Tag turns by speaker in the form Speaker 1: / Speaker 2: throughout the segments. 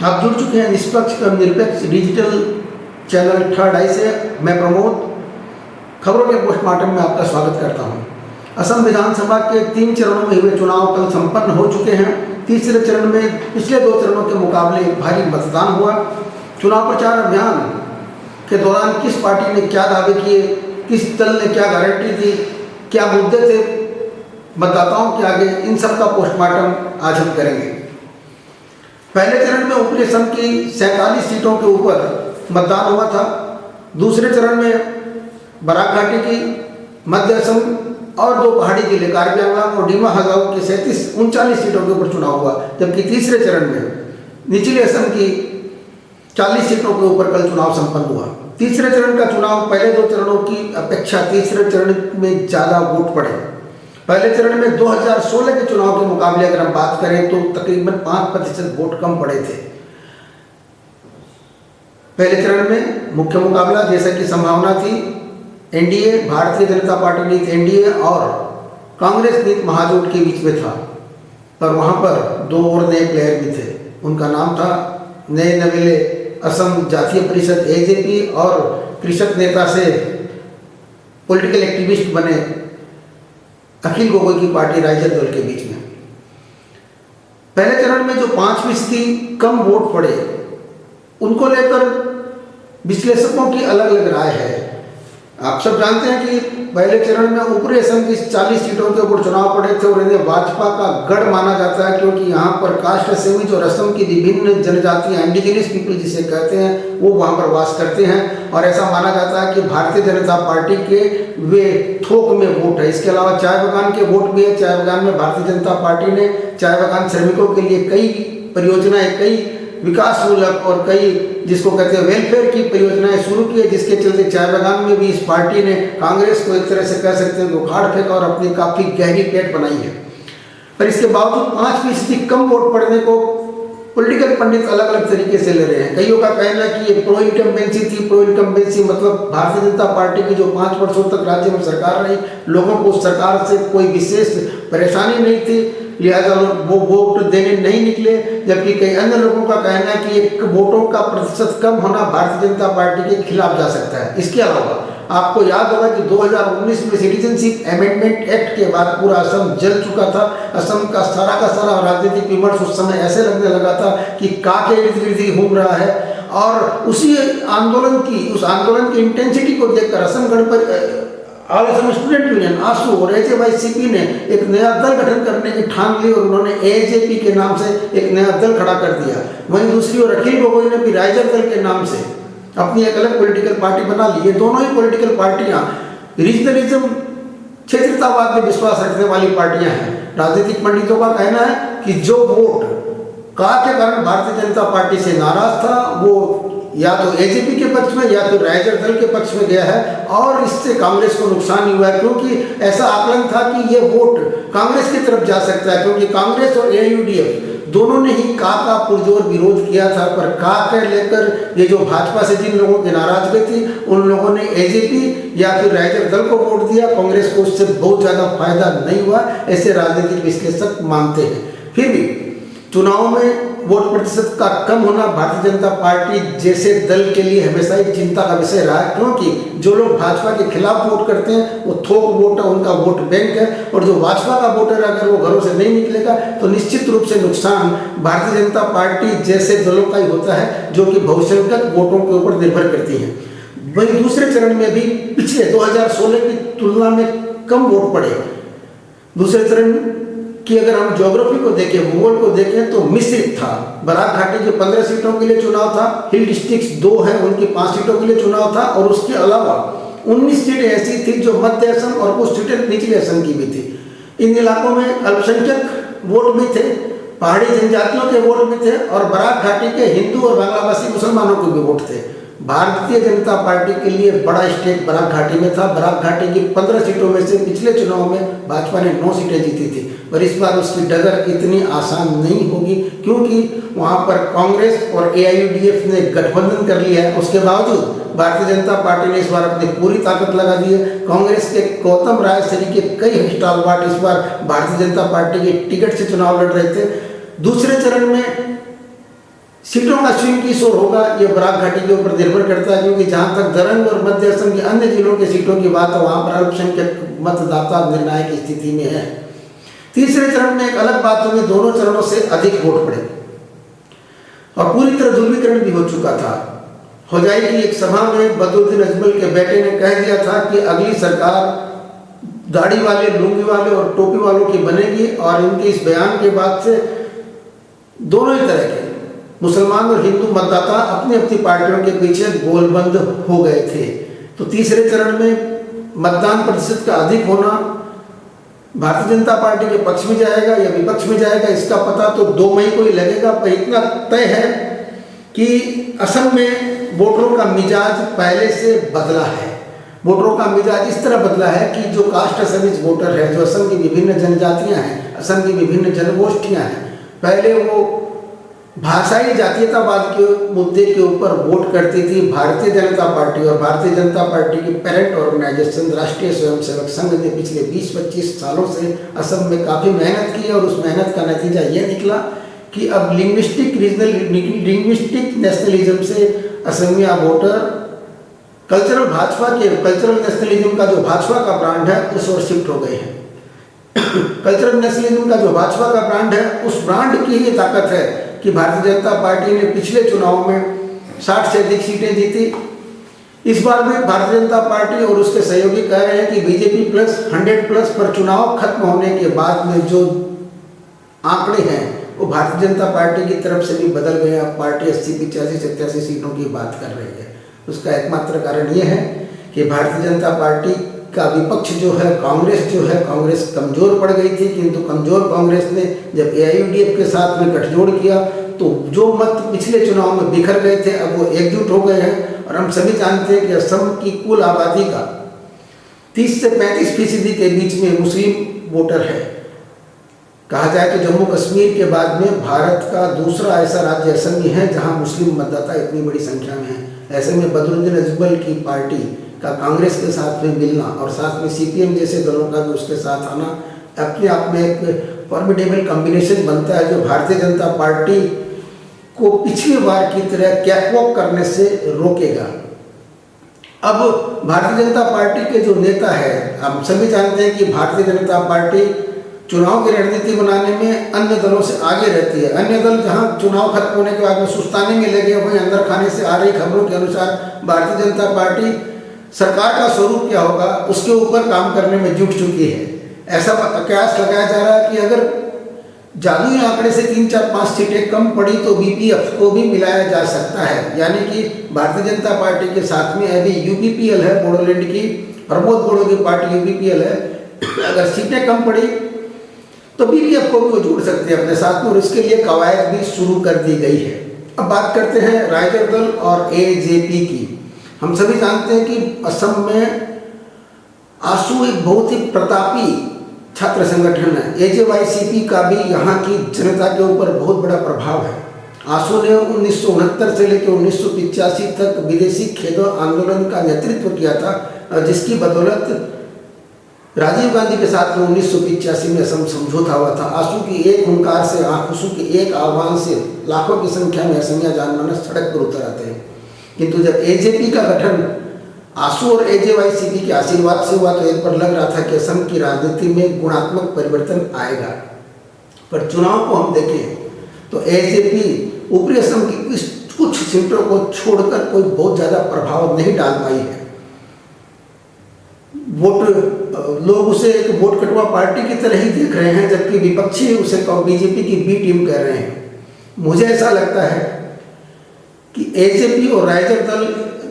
Speaker 1: आप जुड़ चुके हैं निष्पक्ष एवं निरपेक्ष डिजिटल चैनल थर्ड आई से। मैं प्रमोद खबरों के पोस्टमार्टम में आपका स्वागत करता हूं। असम विधानसभा के 3 चरणों में हुए चुनाव कल संपन्न हो चुके हैं। तीसरे चरण में पिछले 2 चरणों के मुकाबले भारी मतदान हुआ। चुनाव प्रचार अभियान के दौरान किस पार्टी ने क्या दावे किए, किस दल ने क्या गारंटी दी, क्या मुद्दे थे मतदाताओं के आगे, इन सब का पोस्टमार्टम आज हम करेंगे। पहले चरण में ऊपरी असम की 47 सीटों के ऊपर मतदान हुआ था। दूसरे चरण में बराक घाटी की, मध्य असम और 2 पहाड़ी जिले कार्बी आंगलॉन्ग और डिमा हजाऊ की 39 सीटों के ऊपर चुनाव हुआ, जबकि तीसरे चरण में निचले असम की 40 सीटों के ऊपर कल चुनाव संपन्न हुआ। तीसरे चरण का चुनाव पहले 2 चरणों की अपेक्षा तीसरे चरण में ज़्यादा वोट पड़े। पहले चरण में 2016 के चुनाव के मुकाबले अगर हम बात करें तो तकरीबन 5% वोट कम पड़े थे। पहले चरण में मुख्य मुकाबला जैसा कि संभावना थी एनडीए, भारतीय जनता पार्टी नीति एनडीए और कांग्रेस नीति महाजोट के बीच में था, पर वहां पर 2 और नए प्लेयर भी थे। उनका नाम था नए नवेले असम जातीय परिषद एजेपी और कृषक नेता से पॉलिटिकल एक्टिविस्ट बने अखिल गोगोई की पार्टी राइजर दल के बीच में। पहले चरण में जो 5% कम वोट पड़े उनको लेकर विश्लेषकों की अलग अलग राय है। आप सब जानते हैं कि पहले चरण में ऊपरी असम की 40 सीटों के ऊपर चुनाव पड़े थे और इन्हें भाजपा का गढ़ माना जाता है, क्योंकि यहाँ पर कास्ट असेंबलीज और असम की विभिन्न जनजातियाँ इंडिजिनियस पीपल जिसे कहते हैं वो वहाँ पर वास करते हैं और ऐसा माना जाता है कि भारतीय जनता पार्टी के वे थोक में वोट है। इसके अलावा चाय बगान के वोट भी है। चाय बगान में भारतीय जनता पार्टी ने चाय बगान श्रमिकों के लिए कई परियोजनाएं, कई विकासमूलक और कई जिसको कहते हैं वेलफेयर की परियोजनाएं शुरू की है, जिसके चलते चाय बागान में भी इस पार्टी ने कांग्रेस को एक तरह से कह सकते हैं उखाड़ फेंका और अपनी काफ़ी गहरी पेट बनाई है। पर इसके बावजूद 5% कम वोट पड़ने को पॉलिटिकल पंडित अलग अलग तरीके से ले रहे हैं। कईयों का कहना है कि ये प्रो इनकम्बेंसी थी। प्रो इनकम्बेंसी मतलब भारतीय जनता पार्टी की जो 5 वर्षों तक राज्य में सरकार रही, लोगों को सरकार से कोई विशेष परेशानी नहीं थी, लिहाजा लोग वो वोट देने नहीं निकले। जबकि कई अन्य लोगों का कहना है कि एक वोटों का प्रतिशत कम होना भारतीय जनता पार्टी के खिलाफ जा सकता है। इसके अलावा आपको याद होगा कि 2019 में सिटीजनशिप अमेंडमेंट एक्ट के बाद पूरा असम जल चुका था। असम का सारा राजनीतिक विमर्श उस समय ऐसे लगने लगा था कि काके इर्द गिर्द घूम रहा है। और उसी आंदोलन की इंटेंसिटी को देखकर Assam all Assam student union AASU और एजेवाईसीपी ने एक नया दल गठन करने की ठान ली और उन्होंने एजेपी के नाम से एक नया दल खड़ा कर दिया। वहीं दूसरी ओर अखिल गोगोई ने भी राइजर दल के नाम से अपनी एक अलग पॉलिटिकल पार्टी बना ली। ये दोनों ही पॉलिटिकल पार्टियां रीजनलिज्म, क्षेत्रतावाद में विश्वास रखने वाली पार्टियां हैं। राजनीतिक पंडितों का कहना है कि जो वोट का के कारण भारतीय जनता पार्टी से नाराज था वो या तो एजेपी के पक्ष में या तो राइजर दल के पक्ष में गया है और इससे कांग्रेस को नुकसान हुआ है, क्योंकि ऐसा आकलन था कि ये वोट कांग्रेस की तरफ जा सकता है, क्योंकि कांग्रेस और एआईयूडीएफ दोनों ने ही का पुरजोर विरोध किया था। पर का लेकर ये जो भाजपा से जिन लोगों की नाराजगी थी उन लोगों ने एजेपी या फिर राइजर दल को वोट दिया। कांग्रेस को उससे बहुत ज़्यादा फायदा नहीं हुआ, ऐसे राजनीतिक विश्लेषक मानते हैं। फिर भी चुनाव में वोट प्रतिशत का कम होना भारतीय जनता पार्टी जैसे दल के लिए हमेशा ही चिंता का विषय रहा है, क्योंकि जो लोग भाजपा के खिलाफ वोट करते हैं वो थोक वोट है, उनका वोट बैंक है। और जो भाजपा का वोटर अगर वो घरों से नहीं निकलेगा तो निश्चित रूप से नुकसान भारतीय जनता पार्टी जैसे दलों का ही होता है, जो कि बहुसंख्यक वोटों के ऊपर निर्भर करती है। वहीं दूसरे चरण में भी पिछले 2016 की तुलना में कम वोट पड़े। दूसरे चरण कि अगर हम ज्योग्राफी को देखें, भूगोल को देखें तो मिश्रित था। बराक घाटी के 15 सीटों के लिए चुनाव था, हिल डिस्ट्रिक्ट्स 2 हैं उनकी 5 सीटों के लिए चुनाव था और उसके अलावा 19 सीटें ऐसी थी जो मध्य असम और कुछ सीटें निचले असम की भी थी। इन इलाकों में अल्पसंख्यक वोट भी थे, पहाड़ी जनजातियों के वोट भी थे और बराक घाटी के हिंदू और बांग्लाभाषी मुसलमानों के भी वोट थे। भारतीय जनता पार्टी के लिए बड़ा स्टेक बराक घाटी में था। बराक घाटी की 15 सीटों में से पिछले चुनाव में भाजपा ने 9 सीटें जीती थी, पर इस बार उसकी डगर इतनी आसान नहीं होगी, क्योंकि वहां पर कांग्रेस और एआईयूडीएफ ने गठबंधन कर लिया है। उसके बावजूद भारतीय जनता पार्टी ने इस बार अपनी पूरी ताकत लगा दी है। कांग्रेस के गौतम राय सरी के कई स्टालवार्ड इस बार भारतीय जनता पार्टी के टिकट से चुनाव लड़ रहे थे। दूसरे चरण में सीटों का स्विंग किस ओर होगा ये बराक घाटी के ऊपर निर्भर करता है, क्योंकि जहां तक दरंग और मध्य असम की अन्य जिलों के सीटों की बात है वहां पर अल्पसंख्यक मतदाता निर्णायक स्थिति में है। तीसरे चरण में एक अलग बात होगी, दोनों चरणों से अधिक वोट पड़े और पूरी तरह ध्रुवीकरण भी हो चुका था। होजाई की एक सभा में बदरुद्दीन अजमल के बेटे ने कह दिया था कि अगली सरकार दाढ़ी वाले, लुंगी वाले और टोपी वालों की बनेगी, और इनके इस बयान के बाद से दोनों ही तरह के मुसलमान और हिंदू मतदाता अपनी अपनी पार्टियों के पीछे गोलबंद हो गए थे। तो तीसरे चरण में मतदान प्रतिशत का अधिक होना भारतीय जनता पार्टी के पक्ष में जाएगा या विपक्ष में जाएगा, इसका पता तो 2 मई को ही लगेगा। पर इतना तय है कि असम में वोटरों का मिजाज पहले से बदला है। वोटरों का मिजाज इस तरह बदला है कि जो कास्ट असमीज वोटर है, जो असम की विभिन्न जनजातियां हैं, असम की विभिन्न जनगोष्ठियां हैं, पहले वो भाषाई जातीयतावाद के मुद्दे के ऊपर वोट करती थी भारतीय जनता पार्टी, और भारतीय जनता पार्टी की पेरेंट ऑर्गेनाइजेशन राष्ट्रीय स्वयंसेवक संघ ने पिछले 20-25 सालों से असम में काफ़ी मेहनत की, और उस मेहनत का नतीजा ये निकला कि अब लिंग्विस्टिक नेशनलिज्म से असमिया वोटर कल्चरल नेशनलिज्म का जो भाजपा का ब्रांड है उस ओर शिफ्ट हो गए हैं। कल्चरल नेशनलिज्म का जो भाजपा का ब्रांड है, उस ब्रांड की ही ताकत है कि भारतीय जनता पार्टी ने पिछले चुनाव में 60 से अधिक सीटें जीती। इस बार में भारतीय जनता पार्टी और उसके सहयोगी कह रहे हैं कि बीजेपी प्लस 100+ पर चुनाव खत्म होने के बाद में जो आंकड़े हैं वो भारतीय जनता पार्टी की तरफ से भी बदल गए। अब पार्टी 80, 85, 87 सीटों की बात कर रही है। उसका एकमात्र कारण ये है कि भारतीय जनता पार्टी का विपक्ष जो है, कांग्रेस कमजोर पड़ गई थी, किंतु कमजोर कांग्रेस ने जब AIUDF के साथ में गठजोड़ किया तो जो मत पिछले चुनाव में बिखर गए थे अब वो एकजुट हो गए हैं। और हम सभी जानते हैं कि असम की कुल आबादी का 30 से 35% के बीच में मुस्लिम वोटर है। कहा जाए तो जम्मू कश्मीर के बाद में भारत का दूसरा ऐसा राज्य असम ही है जहां मुस्लिम मतदाता इतनी बड़ी संख्या में है। ऐसे में बदरुद्दीन अजमल की पार्टी का कांग्रेस के साथ में मिलना और साथ में CPM जैसे दलों का भी उसके साथ आना अपने आप में एक फॉर्मिडेबल कॉम्बिनेशन बनता है, जो भारतीय जनता पार्टी को पिछली बार की तरह कैकवॉक करने से रोकेगा। अब भारतीय जनता पार्टी के जो नेता है, हम सभी जानते हैं कि भारतीय जनता पार्टी चुनाव की रणनीति बनाने में अन्य दलों से आगे रहती है। अन्य दल जहां चुनाव खत्म होने के बाद में सुस्ताने में लगे, वहीं अंदर खाने से आ रही खबरों के अनुसार भारतीय जनता पार्टी सरकार का स्वरूप क्या होगा उसके ऊपर काम करने में जुट चुकी है। ऐसा कयास लगाया जा रहा है कि अगर जादुई आंकड़े से 3, 4, 5 सीटें कम पड़ी तो BPF को भी मिलाया जा सकता है। यानी कि भारतीय जनता पार्टी के साथ में अभी UPPL है, बोडोलैंड की प्रमोद बोडो की पार्टी UPPL है। अगर सीटें कम पड़ी तो BPF को भी वो जोड़ सकते हैं अपने साथ में, और इसके लिए कवायद भी शुरू कर दी गई है। अब बात करते हैं राइजर दल और AJP की। हम सभी जानते हैं कि असम में आसू एक बहुत ही प्रतापी छात्र संगठन है। AJYCP का भी यहाँ की जनता के ऊपर बहुत बड़ा प्रभाव है। आसू ने 1969 से लेकर 1985 तक विदेशी खेदों आंदोलन का नेतृत्व किया था, जिसकी बदौलत राजीव गांधी के साथ में 1985 में असम समझौता हुआ था। आसू की एक हुंकार से, आसू के एक आह्वान से लाखों की संख्या में असमिया जानमानस सड़क पर उतर आते हैं। किंतु जब AJP का गठन आसू और AJYCP के आशीर्वाद से हुआ तो एक बार लग रहा था कि असम की राजनीति में गुणात्मक परिवर्तन आएगा। पर चुनाव को हम देखें तो AJP ऊपरी असम की कुछ सीटों को छोड़कर कोई बहुत ज़्यादा प्रभाव नहीं डाल पाई है। लोग उसे एक वोट कटवा पार्टी की तरह ही देख रहे हैं, जबकि विपक्षी उसे BJP की B टीम कह रहे हैं। मुझे ऐसा लगता है कि AJP और राइजर दल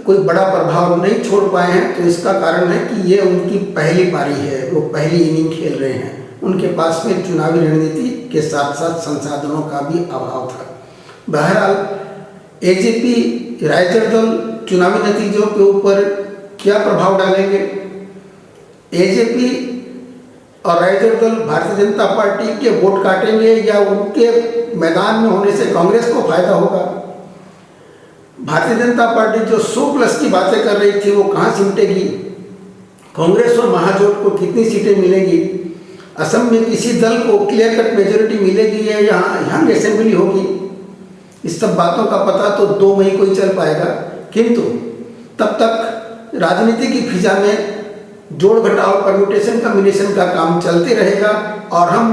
Speaker 1: कोई बड़ा प्रभाव नहीं छोड़ पाए हैं, तो इसका कारण है कि ये उनकी पहली पारी है, वो पहली इनिंग खेल रहे हैं। उनके पास में चुनावी रणनीति के साथ साथ संसाधनों का भी अभाव था। बहरहाल AJP राइजर दल चुनावी नतीजों के ऊपर क्या प्रभाव डालेंगे, AJP और राइजर दल भारतीय जनता पार्टी के वोट काटेंगे या उनके मैदान में होने से कांग्रेस को फायदा होगा। भारतीय जनता पार्टी जो 100+ की बातें कर रही थी वो कहाँ सिमटेगी, कांग्रेस और महाजोट को कितनी सीटें मिलेंगी, असम में किसी दल को क्लियर कट मेजोरिटी मिलेगी या यहाँ असेंबली होगी, इस सब बातों का पता तो 2 मई को ही चल पाएगा, किंतु तब तक राजनीति की फिजा में जोड़ घटाव परम्यूटेशन कम्बिनेशन का काम चलते रहेगा और हम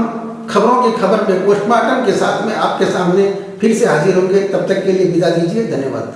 Speaker 1: खबरों की खबर में पोस्टमार्टम के साथ में आपके सामने फिर से हाजिर होंगे। तब तक के लिए विदा दीजिए। धन्यवाद।